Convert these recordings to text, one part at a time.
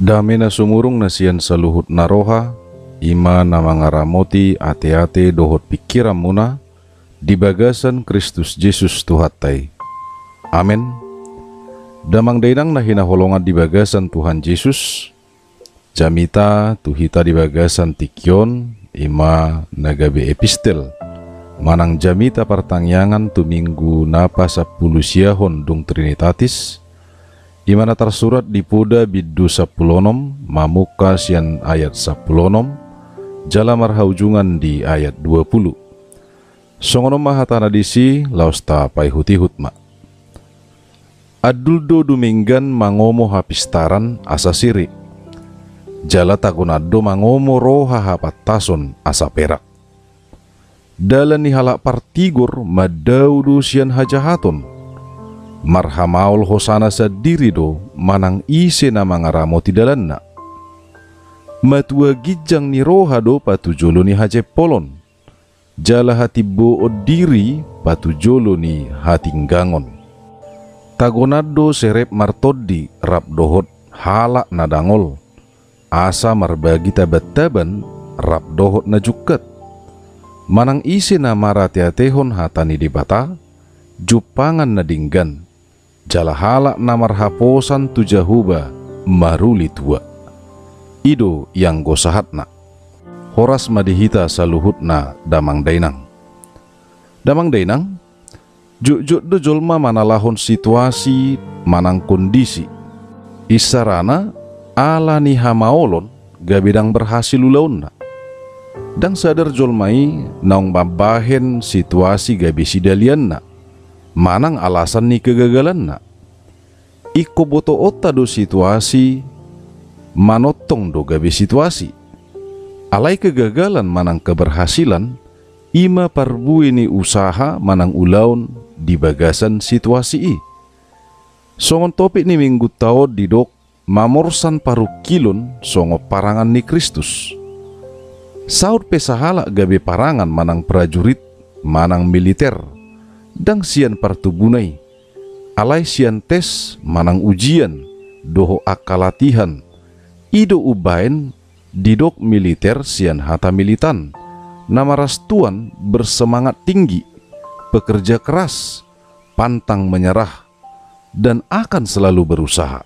Damena sumurung nasian saluhut naroha, ima namangaramoti ate-ate dohot pikiran muna, di bagasan Kristus Yesus Tuhatai. Amin. Damang dainang na hinaholongan di bagasan Tuhan Yesus, jamita tuhita di bagasan tikyon, ima nagabe epistel, manang jamita pertangyangan tu minggu napa 10 siahon dung Trinitatis, imana tersurat di Puda Biddu 10 mamuka sian ayat 10 jala marhaujungan di ayat 20. Songono mahatana disi lausta pai hutihut ma. Aduldo duminggan mangomo hapistaran asa siri. Jala tagunado mangomo roha hapatason asa perak. Dalan ni halak partigur madaudu sian hajahaton. Marhamaul hosana sadiri do manang ise na mangaramo tidalanna. Matua gijang ni roha do patujolo ni haje polon. Jala hati bo diri patujolo ni hatinggangon. Tagonado serep martodi rap dohot halak nadangol. Asa marbagi tabat-taban rap dohot najukat. Manang ise na maratiatehon hatani di bata. Jupangan nadinggan. Jala halak na marhaposan tujahuba maruli tua. Ido yang gosahatna. Horas madihita saluhutna damang dainang. Damang dainang, juk do jolma manalahon situasi manang kondisi. Isarana ala ni hamaolon gabidang berhasil ulaunna. Dang sadar jolmai naung babahen situasi gabisi dalianna. Manang alasan ni kegagalanna. Iko boto ota do situasi manotong do gabi situasi. Alai kegagalan manang keberhasilan, ima parbui ni usaha manang ulaun di bagasan situasi i. Songon topik ni minggu tao didok mamorsan paru kilon songo parangan ni Kristus. Saud pesahala gabe parangan manang prajurit, manang militer, dang sian partubunai. Alai sian tes manang ujian, doho akalatihan, ido ubain didok militer sian hata militan, nama rastuan bersemangat tinggi, pekerja keras, pantang menyerah, dan akan selalu berusaha.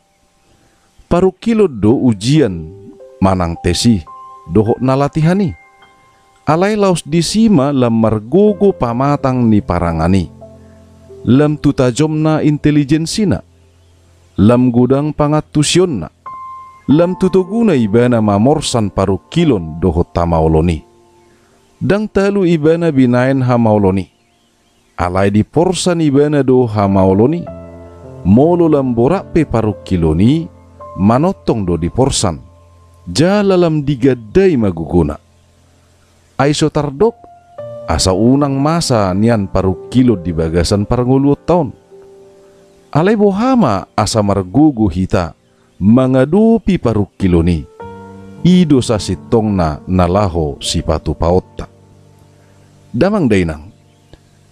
Paru kilo do ujian manang tesi, doho nalatihani. Alai laus disima lam margogo pamatang ni parangani. Lam tutajomna intelijensina. Lam gudang pangatusyonna. Lam tutuguna ibana mamorsan paru kilon doho tamaoloni. Dang talu ibana binain hamaoloni. Alai di porsan ibana do hamaoloni. Molo lam borape paru kiloni manotong do di porsan. Jala lam digadai maguguna. Aiso tardok asa unang masa nian paru kilo di bagasan paranguluot tahun. Alai bohama asa margugu hita mangadupi paru kilo ni. Ido sa sitong na nalaho si patu paotta. Damang dainang.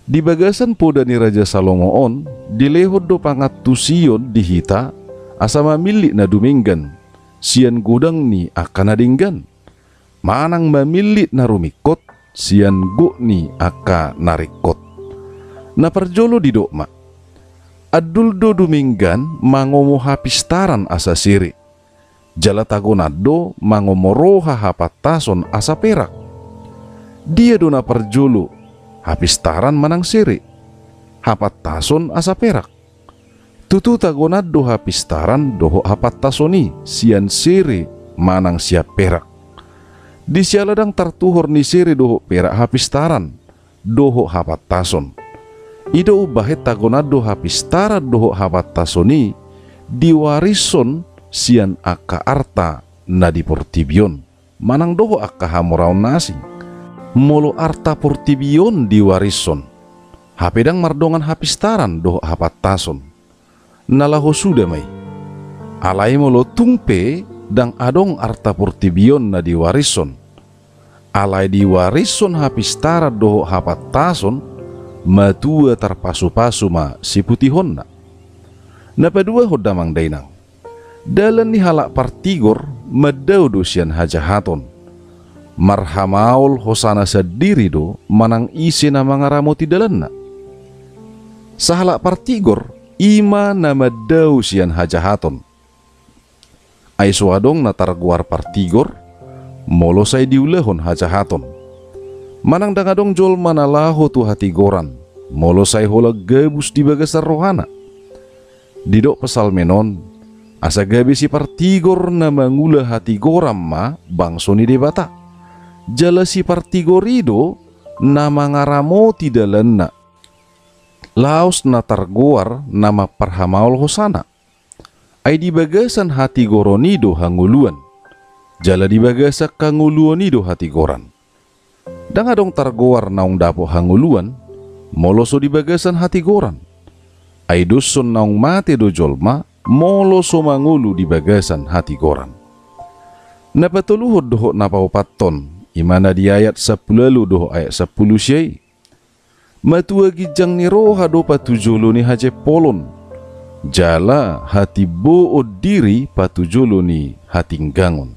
Di bagasan poda ni Raja Salomo on, dilehod do pangatusion di hita asa mamili na duminggan. Sian gudang ni akan nadinggan. Manang mamilit na rumikot, sian gu ni aka narikot. Na perjolo di dokma. Aduldo duminggan mangomo hapistaran asa siri. Jala tagonado mangomo roha hapatason asa perak. Dia do na perjolo hapistaran manang siri. Hapatason asa perak. Tutu tagonado hapistaran doho hapatasoni sian siri manang siap perak. Di sialadang tartuhor ni siri doho perak hapistaran, doho hapatason. Ido ubahet tagonado hapistara doho hapatasoni, diwarison sian aka arta na di portibion. Manang doho aka hamoraon nasing. Molo arta portibion diwarison. Hapedang mardongan hapistaran doho hapatason. Nalaho sudah mai. Alai molo tungpe dang adong arta purtibion na diwarison. Alai diwarison hapistara doho hapatason, matua tarpasu-pasu ma si putihon na. Napadua ho damang dainang. Dalan ni halak partigor madaw do siyan hajahaton. Marhamaul hosana sadiri do manang isi na mga ramoti dalan na. Sa halak partigor, ima na madaw siyan hajahaton. Ay suadong na targuar partigor, molo say diulahon hajahaton. Manang dangadong jol manalaho tu hatigoran, molo say holag gabus di bagasar rohana. Didok pasal menon, asa gabi si partigor na mangula hatigoram ma bangso ni debata. Jala si partigorido na mangaramoti dalan na. Laos na targuar nama parhamaul hosana. Ay di bagasan hatigoronido hanguluan. Jala di bagasak kanguluanido hatigoran. Dangadong targuar naung dapo hanguluan, moloso di bagasan hatigoran. Ay dusun naung mate do jolma, moloso mangulu di bagasan hatigoran. Napatuluhod doho napaupaton, imana di ayat 10 doho ayat 10 syai. Matua gijang ni roha do patujolo ni haje polon. Jala hati bo diri patujolo ni hatinggangon.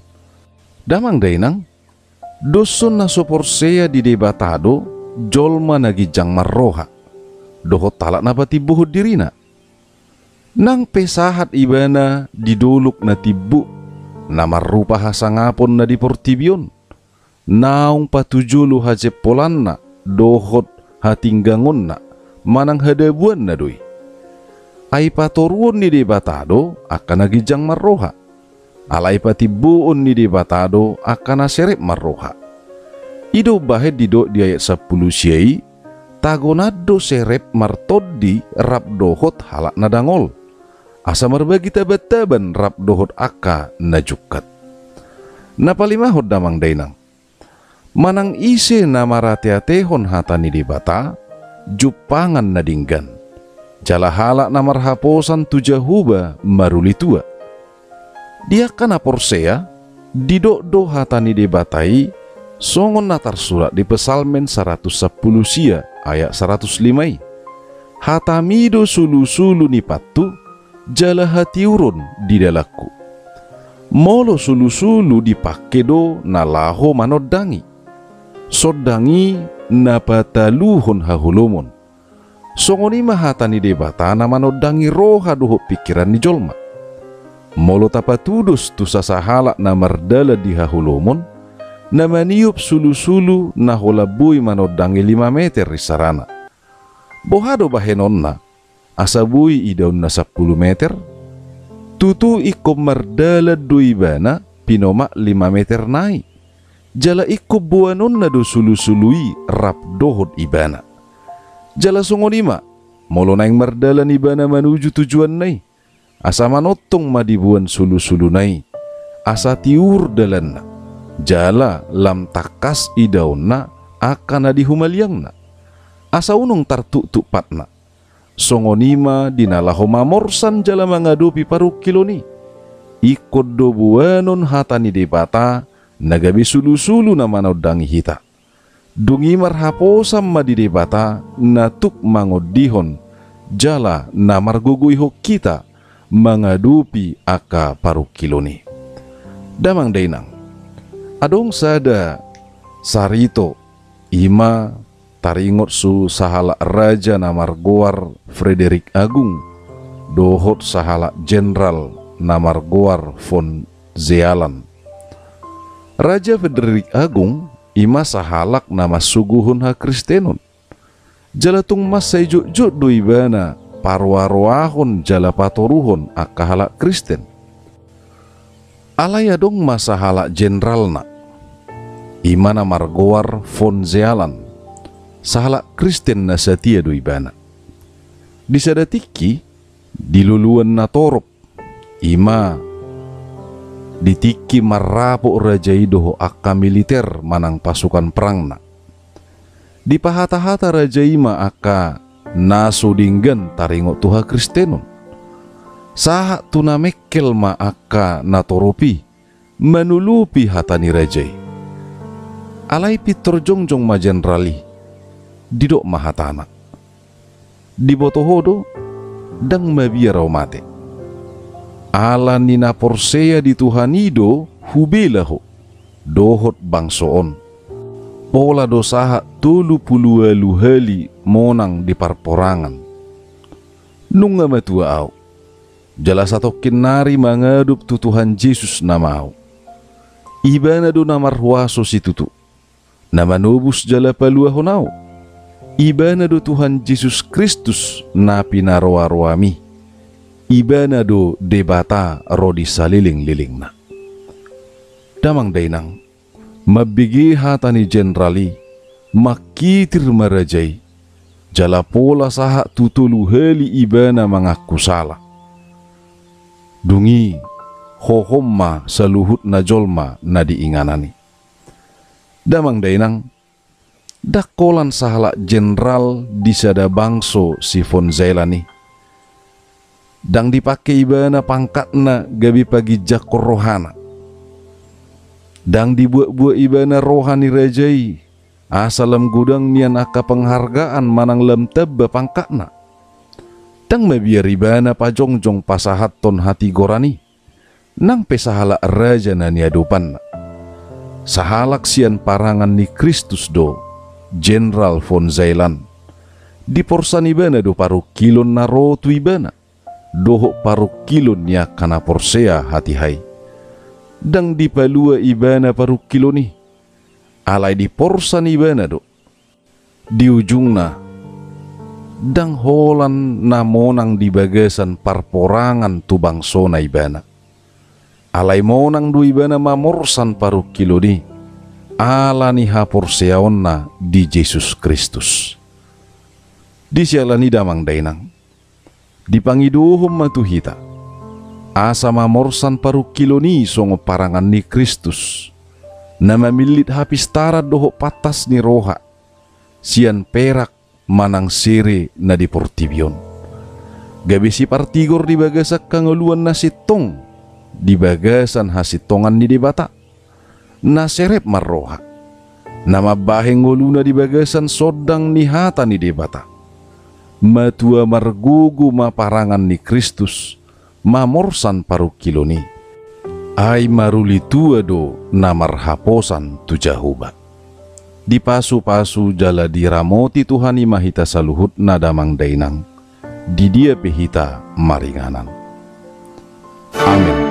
Damang dainang, dosun na soporsea di debatado, jolma na gijang marroha. Doho talak na patibuhod dirina. Nang pesahat ibana diduluk na tibu, na marupa hasangapon na di portibion. Naung patujolo haje polan na, dohot hatinggangon na, manang hadabuan na doy. Ay patoruon ni debatado akan nagijang marroha. Alay patibuon ni debatado akan naserep marroha. Ido bahed dido di ayat 10 syai, tagonado serep martodi rap dohot halak nadangol. Asa marbagi tabat-taban rap dohot aka najukat. Napalimahod damang dainang. Manang ise na maratiatehon hata ni debata, jupangan na dinggan. Jala halak na marhaposan tujahuba marulitua. Dia kana porsea, didok-do hata ni debatai, songon natar surat di pesalmen 110 sia ayat 105. Hatamido sulu-sulu ni patu, jala hati urun di dalaku. Molo sulu-sulu dipake do nalaho manodangi. Sodangi napataluhon hahulumon. Songoni mahata ni debata na manodangi roha doho pikiran ni jolma. Molo tapatudus tu sasahala na mardala di hahulumon, na maniup sulu-sulu na holabuy manodangi 5 meter risarana. Bohado bahenon na, asabuy idaw na 10 meter, tutu iko mardala duibana pinoma 5 meter nai. Jala iko buanon na do sulu-sului rap dohod ibana. Jala songonima, molo naing mardalan ibana manuju tujuan nai. Asa manotong madibuan sulu-sulu nai. Asa tiur dalan na. Jala lam takas idaw na akan na dihumaliang na. Asa unong tartuk-tuk patna. Songonima dinalaho mamorsan jala mangadupi paru kiloni. Ikod do buanon hata ni debata, nagabi sulu-sulu na manodangi hita. Dungi marhaposam madidebata natuk mangodihon jala na marguguiho kita mangadupi aka paru kiloni. Damang dainang, adong sada sarito ima taringot su sahala raja na margoar Frederick Agung dohot sahala jenderal na margoar von Zealand. Raja Frederick Agung ima sahalak nama suguhun ha Kristenon. Jalatung mas sayjuk-juk do ibana parwaroahon jala patoruhon akahalak Kristen. Alaya dong masa halak jenderal na imana margoar von Zealand sahalak Kristen na setia do ibana. Disadatiki diluluan na torop ima ditiki marapo raja idoho aka militer manang pasukan perang na. Di pahata-hata raja ima aka naso dinggan taringo tuha Kristenon. Saha tuna mekel ma aka natoropi menulupi hatani rajai. Alai pitor jongjong ma generali didok mahatana. Di botohodo dang mabiarau mate. Ala nina porsea di Tuhanido hubilahu dohot bangsoon. Pola dosaha 30 hali monang di parporangan. Nunga matua au. Jala satu kinari mangadup tu Tuhan Yesus nama au. Ibana do namarhuaso si tutu. Nama nobus jala palua honau. Ibana do Tuhan Yesus Kristus na pinaroa-roami. Ibana do debata rodi saliling-liling na. Damang dainang, mabigi hatani generali, makitir marajai, jala pola saha tutulu heli ibana mengaku salah. Dungi, hohomma saluhut na jolma na diinganani. Damang dainang, dakolan sahala jenderal disada bangso si Fonzailani. Dang dipakai ibana pangkatna gabi pagi jakor rohana. Dang dibuat-buat ibana rohani rajai. Asalam gudang nian aka penghargaan manang lem tebba pangkatna. Dang mabiar ibana pajongjong pasahat ton hati gorani. Nang pesahala raja na niadupan. Sahalak sian parangan ni Kristus do. Jenderal Fonzailan. Di porsan ibana do paru kilon na rotu ibana. Dohok paru kilon niya kana porsea hati hai. Dang di palua ibana paru kilo ni. Alai di porsan ibana do. Di ujungna. Dang holan na monang di bagasan parporangan tu bangsona ibana. Alai monang du ibana mamorsan paru kilo ni. Ala ni haporseaon na di Yesus Kristus. Di sialani damang dainang. Di pangiduhum matuhita. Asa mamorsan paru kilo ni songo parangan ni Kristus. Nama milit hapis tara doho patas ni roha. Sian perak manang siri na di portibion. Gabisi partigor di bagasak kanguluan na sitong. Di bagasan hasitongan ni di bata. Na serep marroha. Nama baheng nguluna di bagasan sodang ni hata ni di bata. Matua margugu maparangan ni Kristus. Mamorsan paru kilo ni. Ai maruli tua do namarhaposan tu jahuba. Di pasu-pasu jala diramoti Tuhani mahita saluhut nadamang dainang. Di dia pehita maringanan. Amin.